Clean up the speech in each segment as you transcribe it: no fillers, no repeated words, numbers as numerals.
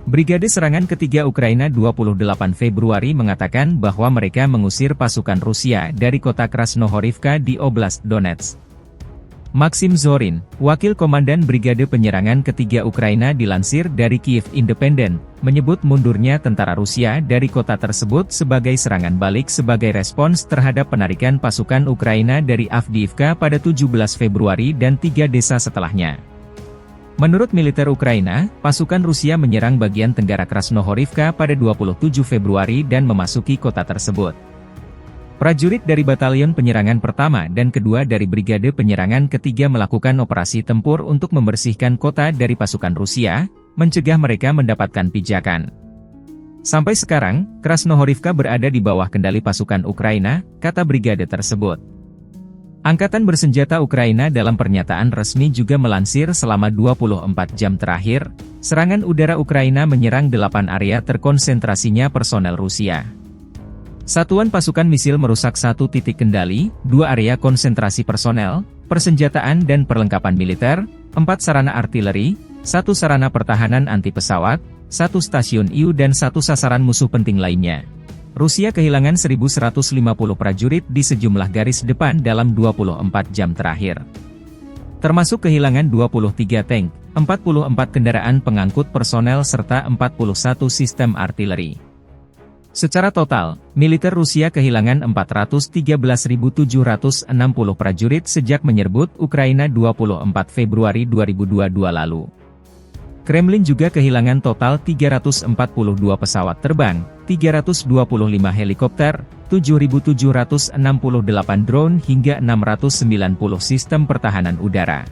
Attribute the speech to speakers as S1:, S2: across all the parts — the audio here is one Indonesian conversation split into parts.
S1: Brigade Serangan Ketiga Ukraina 28 Februari mengatakan bahwa mereka mengusir pasukan Rusia dari kota Krasnohorivka di Oblast Donetsk. Maxim Zorin, Wakil Komandan Brigade Penyerangan Ketiga Ukraina dilansir dari Kiev Independent, menyebut mundurnya tentara Rusia dari kota tersebut sebagai serangan balik sebagai respons terhadap penarikan pasukan Ukraina dari Avdiivka pada 17 Februari dan 3 desa setelahnya. Menurut militer Ukraina, pasukan Rusia menyerang bagian tenggara Krasnohorivka pada 27 Februari dan memasuki kota tersebut. Prajurit dari Batalion Penyerangan Pertama dan Kedua dari Brigade Penyerangan Ketiga melakukan operasi tempur untuk membersihkan kota dari pasukan Rusia, mencegah mereka mendapatkan pijakan. Sampai sekarang, Krasnohorivka berada di bawah kendali pasukan Ukraina, kata brigade tersebut. Angkatan bersenjata Ukraina dalam pernyataan resmi juga melansir selama 24 jam terakhir, serangan udara Ukraina menyerang 8 area terkonsentrasinya personel Rusia. Satuan pasukan misil merusak 1 titik kendali, 2 area konsentrasi personel, persenjataan dan perlengkapan militer, 4 sarana artileri, 1 sarana pertahanan anti-pesawat, 1 stasiun IU dan 1 sasaran musuh penting lainnya. Rusia kehilangan 1.150 prajurit di sejumlah garis depan dalam 24 jam terakhir. Termasuk kehilangan 23 tank, 44 kendaraan pengangkut personel serta 41 sistem artileri. Secara total, militer Rusia kehilangan 413.760 prajurit sejak menyerbu Ukraina 24 Februari 2022 lalu. Kremlin juga kehilangan total 342 pesawat terbang, 325 helikopter, 7.768 drone hingga 690 sistem pertahanan udara.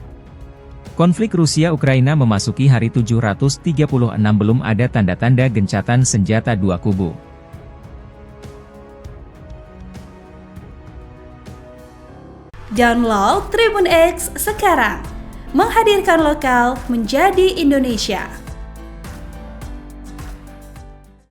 S1: Konflik Rusia-Ukraina memasuki hari 736 belum ada tanda-tanda gencatan senjata dua kubu.
S2: Download Tribun X sekarang. Menghadirkan lokal menjadi Indonesia.